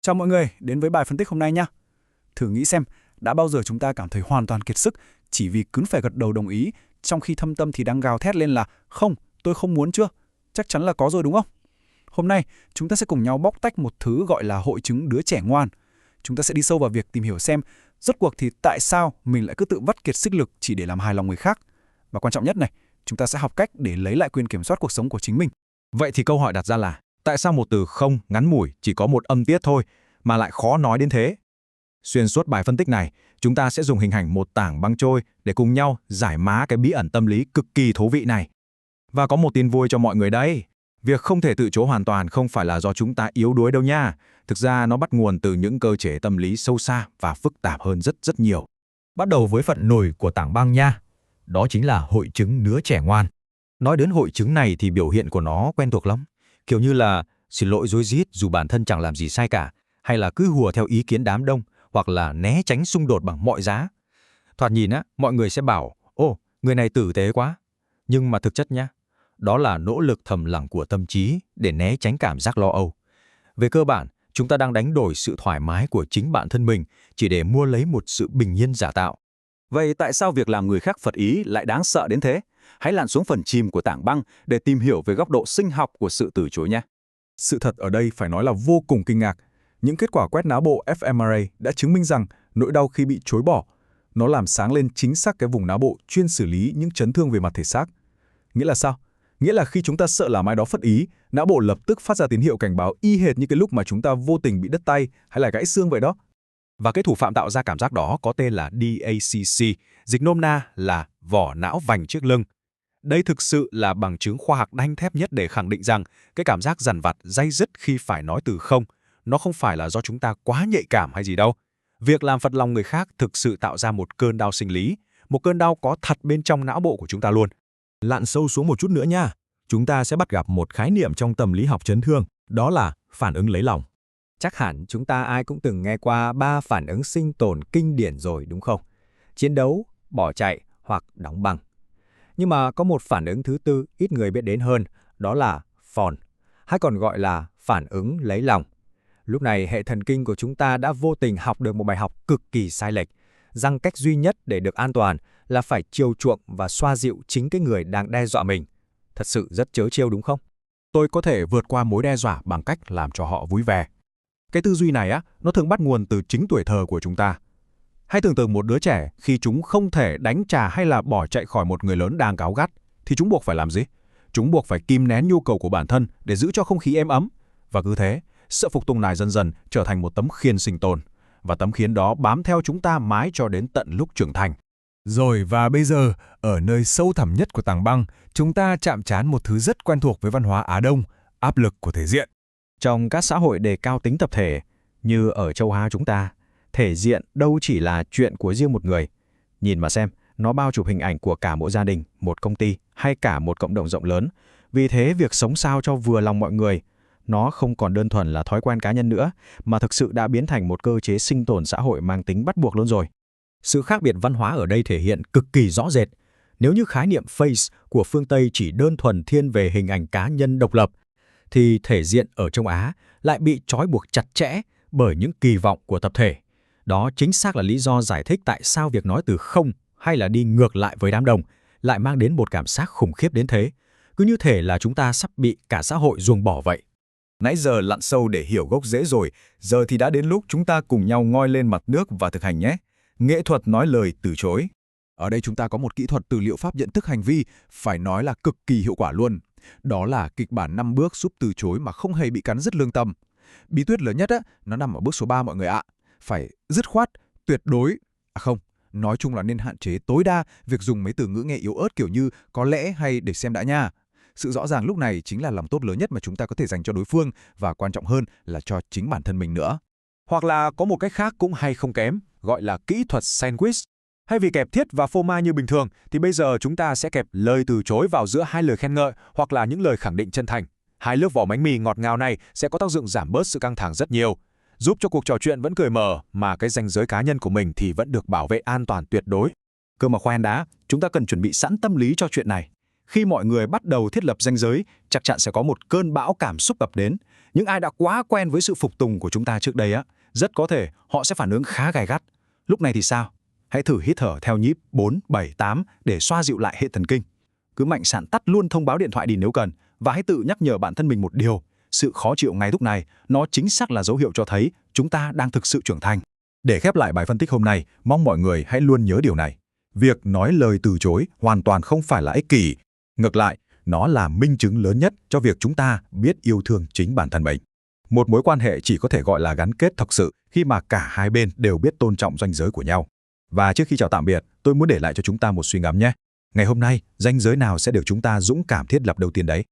Chào mọi người, đến với bài phân tích hôm nay nhé. Thử nghĩ xem, đã bao giờ chúng ta cảm thấy hoàn toàn kiệt sức chỉ vì cứ phải gật đầu đồng ý, trong khi thâm tâm thì đang gào thét lên là không, tôi không muốn chưa? Chắc chắn là có rồi đúng không? Hôm nay, chúng ta sẽ cùng nhau bóc tách một thứ gọi là hội chứng đứa trẻ ngoan. Chúng ta sẽ đi sâu vào việc tìm hiểu xem, rốt cuộc thì tại sao mình lại cứ tự vắt kiệt sức lực chỉ để làm hài lòng người khác. Và quan trọng nhất này, chúng ta sẽ học cách để lấy lại quyền kiểm soát cuộc sống của chính mình. Vậy thì câu hỏi đặt ra là, tại sao một từ không ngắn ngủi chỉ có một âm tiết thôi mà lại khó nói đến thế? Xuyên suốt bài phân tích này, chúng ta sẽ dùng hình ảnh một tảng băng trôi để cùng nhau giải mã cái bí ẩn tâm lý cực kỳ thú vị này. Và có một tin vui cho mọi người đây. Việc không thể tự chối hoàn toàn không phải là do chúng ta yếu đuối đâu nha. Thực ra nó bắt nguồn từ những cơ chế tâm lý sâu xa và phức tạp hơn rất nhiều. Bắt đầu với phần nổi của tảng băng nha. Đó chính là hội chứng đứa trẻ ngoan. Nói đến hội chứng này thì biểu hiện của nó quen thuộc lắm. Kiểu như là xin lỗi rối rít dù bản thân chẳng làm gì sai cả, hay là cứ hùa theo ý kiến đám đông, hoặc là né tránh xung đột bằng mọi giá. Thoạt nhìn á, mọi người sẽ bảo, ồ, người này tử tế quá. Nhưng mà thực chất nhá, đó là nỗ lực thầm lặng của tâm trí để né tránh cảm giác lo âu. Về cơ bản, chúng ta đang đánh đổi sự thoải mái của chính bản thân mình chỉ để mua lấy một sự bình yên giả tạo. Vậy tại sao việc làm người khác phật ý lại đáng sợ đến thế? Hãy lặn xuống phần chìm của tảng băng để tìm hiểu về góc độ sinh học của sự từ chối nhé. Sự thật ở đây phải nói là vô cùng kinh ngạc. Những kết quả quét não bộ fMRI đã chứng minh rằng nỗi đau khi bị chối bỏ, nó làm sáng lên chính xác cái vùng não bộ chuyên xử lý những chấn thương về mặt thể xác. Nghĩa là sao? Nghĩa là khi chúng ta sợ làm ai đó phật ý, não bộ lập tức phát ra tín hiệu cảnh báo y hệt như cái lúc mà chúng ta vô tình bị đứt tay hay là gãy xương vậy đó. Và cái thủ phạm tạo ra cảm giác đó có tên là DACC, dịch nôm na là vỏ não vành trước lưng. Đây thực sự là bằng chứng khoa học đanh thép nhất để khẳng định rằng cái cảm giác dằn vặt, day dứt khi phải nói từ không, nó không phải là do chúng ta quá nhạy cảm hay gì đâu. Việc làm phật lòng người khác thực sự tạo ra một cơn đau sinh lý, một cơn đau có thật bên trong não bộ của chúng ta luôn. Lặn sâu xuống một chút nữa nha. Chúng ta sẽ bắt gặp một khái niệm trong tâm lý học chấn thương, đó là phản ứng lấy lòng. Chắc hẳn chúng ta ai cũng từng nghe qua 3 phản ứng sinh tồn kinh điển rồi đúng không? Chiến đấu, bỏ chạy hoặc đóng băng. Nhưng mà có một phản ứng thứ tư ít người biết đến hơn, đó là FON, hay còn gọi là phản ứng lấy lòng. Lúc này hệ thần kinh của chúng ta đã vô tình học được một bài học cực kỳ sai lệch, rằng cách duy nhất để được an toàn là phải chiều chuộng và xoa dịu chính cái người đang đe dọa mình. Thật sự rất trớ trêu đúng không? Tôi có thể vượt qua mối đe dọa bằng cách làm cho họ vui vẻ. Cái tư duy này nó thường bắt nguồn từ chính tuổi thơ của chúng ta. Hãy tưởng tượng một đứa trẻ khi chúng không thể đánh trả hay là bỏ chạy khỏi một người lớn đang cáu gắt, thì chúng buộc phải làm gì? Chúng buộc phải kìm nén nhu cầu của bản thân để giữ cho không khí êm ấm. Và cứ thế, sự phục tùng này dần dần trở thành một tấm khiên sinh tồn. Và tấm khiên đó bám theo chúng ta mãi cho đến tận lúc trưởng thành. Rồi và bây giờ, ở nơi sâu thẳm nhất của tảng băng, chúng ta chạm trán một thứ rất quen thuộc với văn hóa Á Đông, áp lực của thể diện. Trong các xã hội đề cao tính tập thể, như ở châu Á chúng ta, thể diện đâu chỉ là chuyện của riêng một người. Nhìn mà xem, nó bao chụp hình ảnh của cả một gia đình, một công ty hay cả một cộng đồng rộng lớn. Vì thế, việc sống sao cho vừa lòng mọi người, nó không còn đơn thuần là thói quen cá nhân nữa, mà thực sự đã biến thành một cơ chế sinh tồn xã hội mang tính bắt buộc luôn rồi. Sự khác biệt văn hóa ở đây thể hiện cực kỳ rõ rệt. Nếu như khái niệm face của phương Tây chỉ đơn thuần thiên về hình ảnh cá nhân độc lập, thì thể diện ở Châu Á lại bị trói buộc chặt chẽ bởi những kỳ vọng của tập thể. Đó chính xác là lý do giải thích tại sao việc nói từ không hay là đi ngược lại với đám đông lại mang đến một cảm giác khủng khiếp đến thế. Cứ như thể là chúng ta sắp bị cả xã hội ruồng bỏ vậy. Nãy giờ lặn sâu để hiểu gốc rễ rồi, giờ thì đã đến lúc chúng ta cùng nhau ngoi lên mặt nước và thực hành nhé. Nghệ thuật nói lời từ chối. Ở đây chúng ta có một kỹ thuật từ liệu pháp nhận thức hành vi, phải nói là cực kỳ hiệu quả luôn. Đó là kịch bản 5 bước giúp từ chối mà không hề bị cắn rứt lương tâm. Bí quyết lớn nhất nó nằm ở bước số 3 mọi người ạ. Phải dứt khoát, tuyệt đối. Nói chung là nên hạn chế tối đa việc dùng mấy từ ngữ nghe yếu ớt kiểu như có lẽ hay để xem đã nha. Sự rõ ràng lúc này chính là lòng tốt lớn nhất mà chúng ta có thể dành cho đối phương và quan trọng hơn là cho chính bản thân mình nữa. Hoặc là có một cách khác cũng hay không kém, gọi là kỹ thuật sandwich. Thay vì kẹp thiết và phô mai như bình thường, thì bây giờ chúng ta sẽ kẹp lời từ chối vào giữa hai lời khen ngợi hoặc là những lời khẳng định chân thành. Hai lớp vỏ bánh mì ngọt ngào này sẽ có tác dụng giảm bớt sự căng thẳng rất nhiều, giúp cho cuộc trò chuyện vẫn cười mở mà cái ranh giới cá nhân của mình thì vẫn được bảo vệ an toàn tuyệt đối. Cơ mà khoan đã, chúng ta cần chuẩn bị sẵn tâm lý cho chuyện này. Khi mọi người bắt đầu thiết lập ranh giới, chắc chắn sẽ có một cơn bão cảm xúc ập đến. Những ai đã quá quen với sự phục tùng của chúng ta trước đây rất có thể họ sẽ phản ứng khá gay gắt. Lúc này thì sao? Hãy thử hít thở theo nhịp 4, 7, 8 để xoa dịu lại hệ thần kinh. Cứ mạnh dạn tắt luôn thông báo điện thoại đi nếu cần, và hãy tự nhắc nhở bản thân mình một điều: sự khó chịu ngay lúc này, nó chính xác là dấu hiệu cho thấy chúng ta đang thực sự trưởng thành. Để khép lại bài phân tích hôm nay, mong mọi người hãy luôn nhớ điều này. Việc nói lời từ chối hoàn toàn không phải là ích kỷ. Ngược lại, nó là minh chứng lớn nhất cho việc chúng ta biết yêu thương chính bản thân mình. Một mối quan hệ chỉ có thể gọi là gắn kết thật sự khi mà cả hai bên đều biết tôn trọng ranh giới của nhau. Và trước khi chào tạm biệt, tôi muốn để lại cho chúng ta một suy ngẫm nhé. Ngày hôm nay, ranh giới nào sẽ được chúng ta dũng cảm thiết lập đầu tiên đấy?